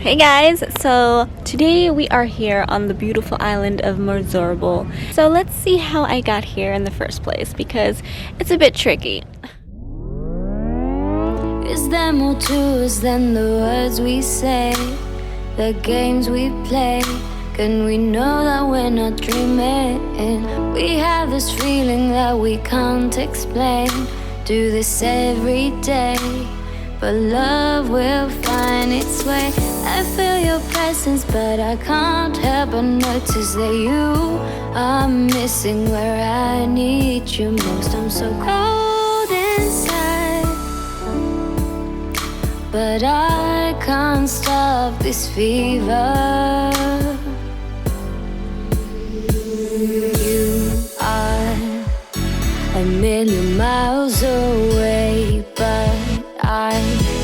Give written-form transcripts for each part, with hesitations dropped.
Hey guys, so today we are here on the beautiful island of Mozzorbo. So let's see how I got here in the first place because it's a bit tricky. Is there more to us than the words we say, the games we play? Can we know that we're not dreaming? We have this feeling that we can't explain. Do this every day, but love will find its way. I feel your presence, but I can't help but notice that you are missing where I need you most. I'm so cold inside, but I can't stop this fever. You are a million miles away, but I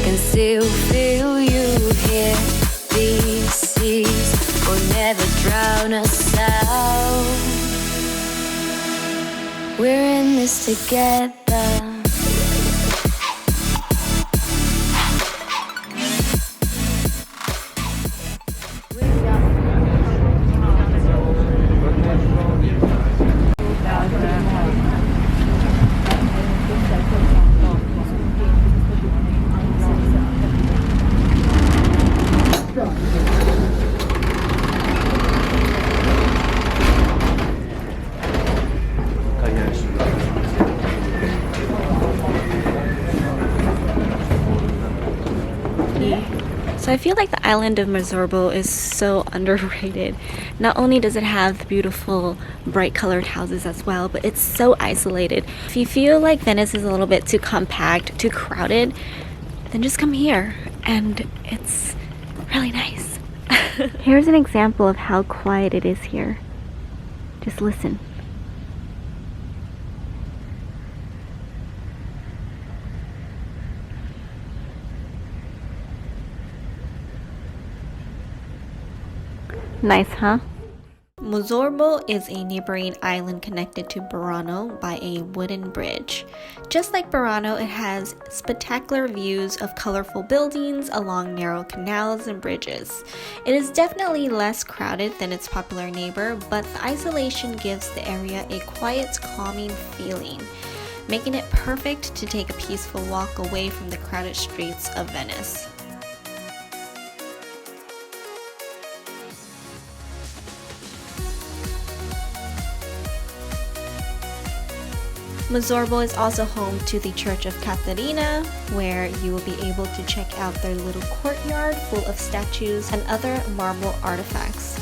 can still feel you here. These seas will never drown us out. We're in this together. So I feel like the island of Mozzarbo is so underrated. Not only does it have the beautiful bright colored houses as well, but it's so isolated. If you feel like Venice is a little bit too compact, too crowded, then just come here and it's really nice. Here's an example of how quiet it is here. Just listen. Nice, huh? Mozzorbo is a neighboring island connected to Burano by a wooden bridge. Just like Burano, it has spectacular views of colorful buildings along narrow canals and bridges. It is definitely less crowded than its popular neighbor, but the isolation gives the area a quiet, calming feeling, making it perfect to take a peaceful walk away from the crowded streets of Venice. Mozzorbo is also home to the Church of Caterina, where you will be able to check out their little courtyard full of statues and other marble artifacts.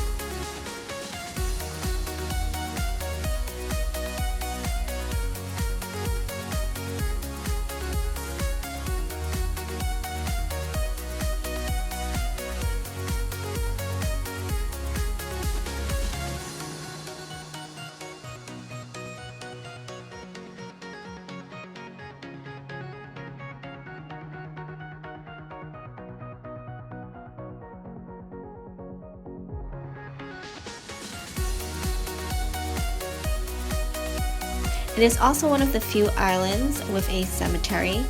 It is also one of the few islands with a cemetery.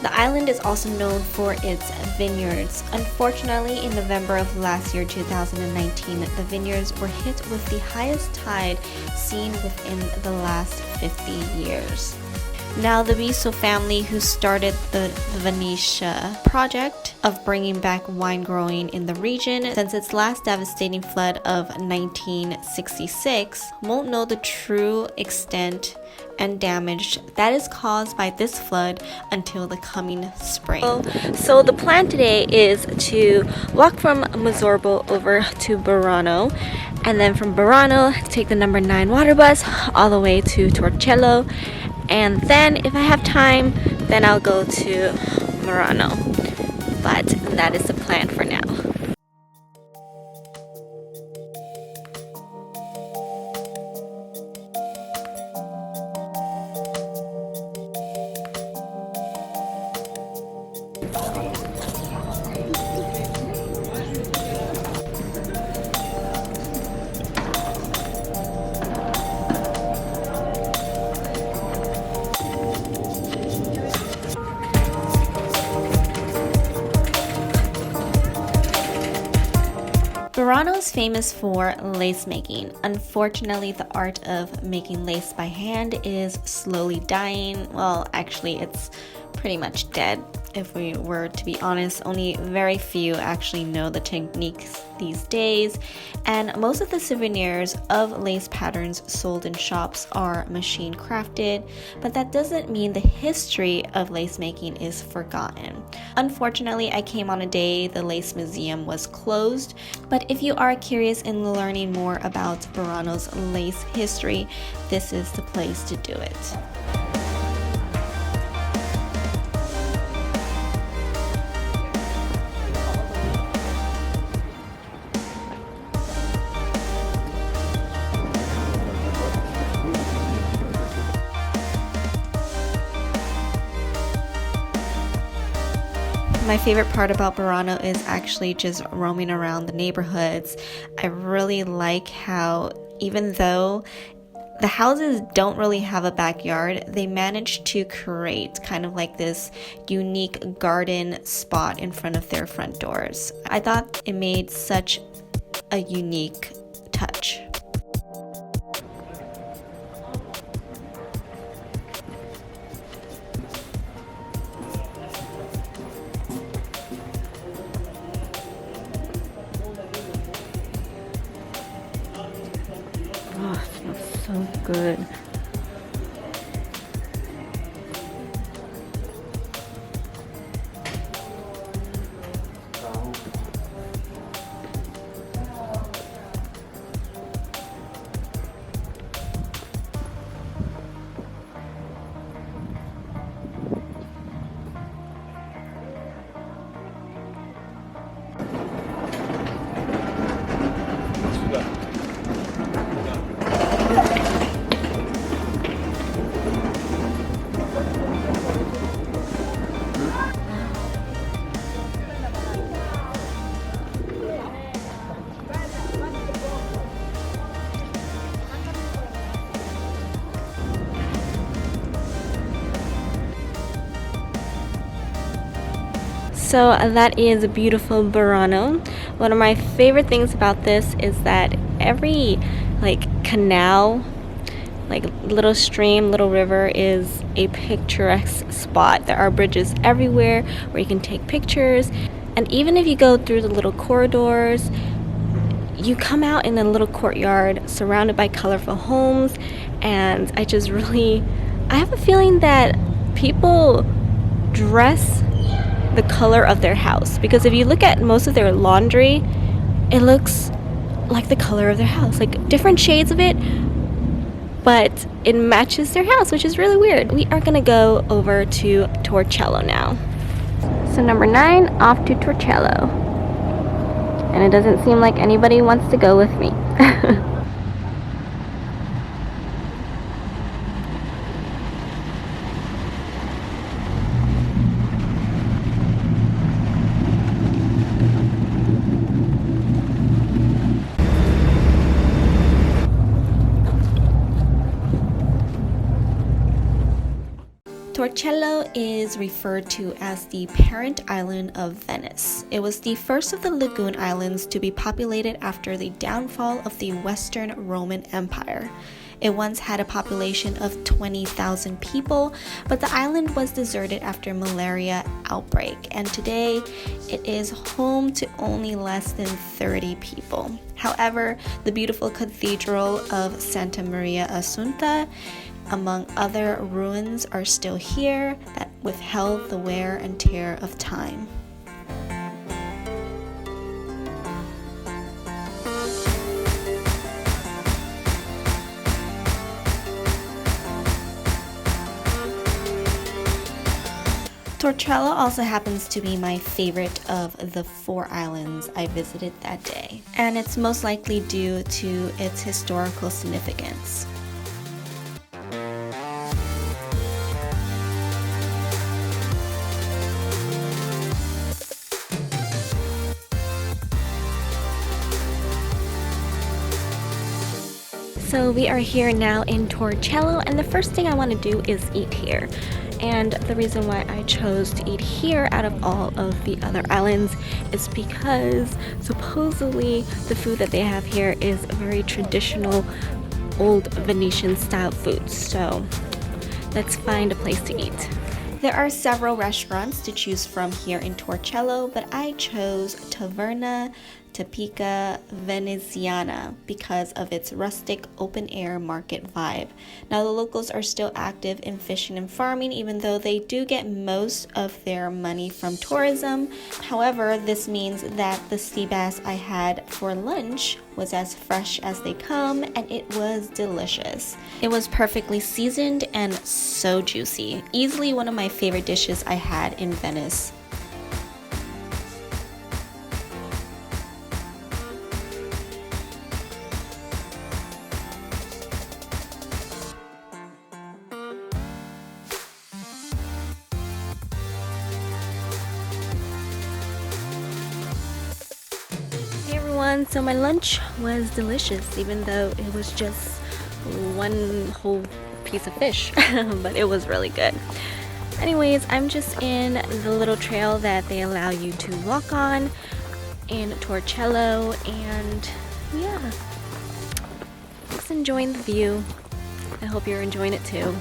The island is also known for its vineyards. Unfortunately, in November of last year, 2019, the vineyards were hit with the highest tide seen within the last 50 years. Now, the Biso family, who started the Venetian project of bringing back wine growing in the region since its last devastating flood of 1966, won't know the true extent and damage that is caused by this flood until the coming spring. So the plan today is to walk from Mozzorbo over to Burano, and then from Burano take the number 9 water bus all the way to Torcello. And then if I have time, then I'll go to Murano. But that is the plan for now. Murano is famous for lace making. Unfortunately, the art of making lace by hand is slowly dying. Well, actually, it's pretty much dead. If we were to be honest, only very few actually know the techniques these days, and most of the souvenirs of lace patterns sold in shops are machine crafted, but that doesn't mean the history of lace making is forgotten. Unfortunately, I came on a day the lace museum was closed, but if you are curious in learning more about Burano's lace history, this is the place to do it. My favorite part about Burano is actually just roaming around the neighborhoods. I really like how even though the houses don't really have a backyard, they managed to create kind of like this unique garden spot in front of their front doors. I thought it made such a unique touch. Oh, it smells so good. So that is beautiful Burano. One of my favorite things about this is that every canal, little stream, little river is a picturesque spot. There are bridges everywhere where you can take pictures, and even if you go through the little corridors, you come out in a little courtyard surrounded by colorful homes. And I have a feeling that people dress the color of their house, because if you look at most of their laundry, it looks like the color of their house, like different shades of it, but it matches their house, which is really weird. We are gonna go over to Torcello now. So number 9, off to Torcello, and it doesn't seem like anybody wants to go with me. Torcello is referred to as the parent island of Venice. It was the first of the lagoon islands to be populated after the downfall of the Western Roman Empire. It once had a population of 20,000 people, but the island was deserted after malaria outbreak, and today it is home to only less than 30 people. However, the beautiful cathedral of Santa Maria Assunta, among other ruins, are still here that withheld the wear and tear of time. Torcello also happens to be my favorite of the 4 islands I visited that day, and it's most likely due to its historical significance. So we are here now in Torcello, and the first thing I want to do is eat here. And the reason why I chose to eat here out of all of the other islands is because supposedly the food that they have here is very traditional old Venetian style food. So let's find a place to eat. There are several restaurants to choose from here in Torcello, but I chose Taverna Tipica Veneziana because of its rustic open-air market vibe. Now, the locals are still active in fishing and farming, even though they do get most of their money from tourism. However, this means that the sea bass I had for lunch was as fresh as they come, and it was delicious. It was perfectly seasoned and so juicy. Easily one of my favorite dishes I had in Venice. So my lunch was delicious, even though it was just one whole piece of fish, but it was really good. Anyways, I'm just in the little trail that they allow you to walk on in Torcello, and yeah, just enjoying the view. I hope you're enjoying it too.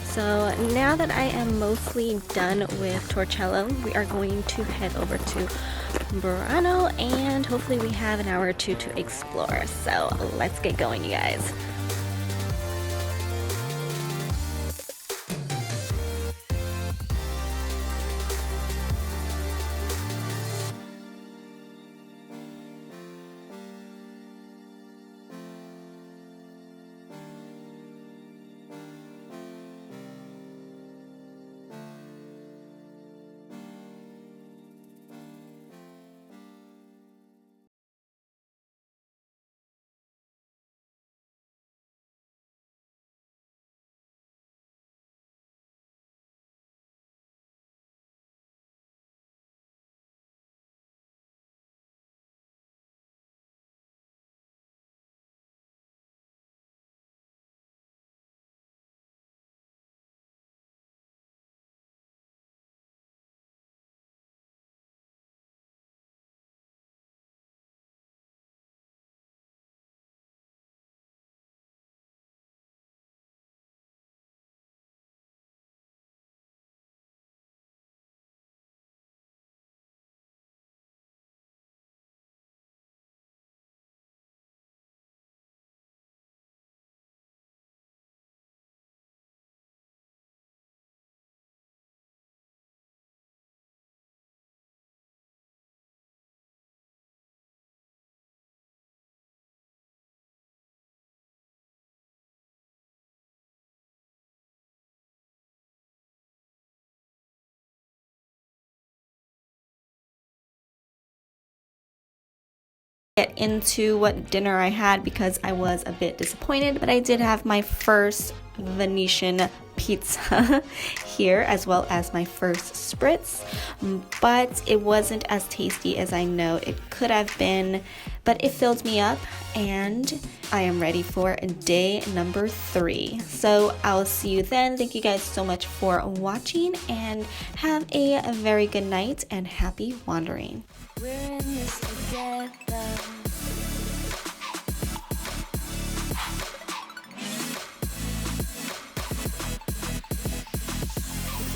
So now that I am mostly done with Torcello, we are going to head over to Burano, and hopefully we have an hour or two to explore. So let's get going, you guys. Get into what dinner I had because I was a bit disappointed, but I did have my first Venetian pizza here, as well as my first spritz, but it wasn't as tasty as I know it could have been, but it filled me up, and I am ready for day number 3. So I'll see you then. Thank you guys so much for watching, and have a very good night and happy wandering. We're in this together.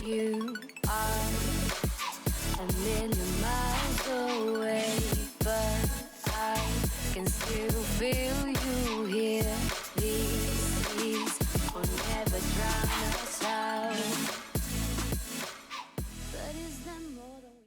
You are a million miles away, but I can still feel you here. These seas will never dry.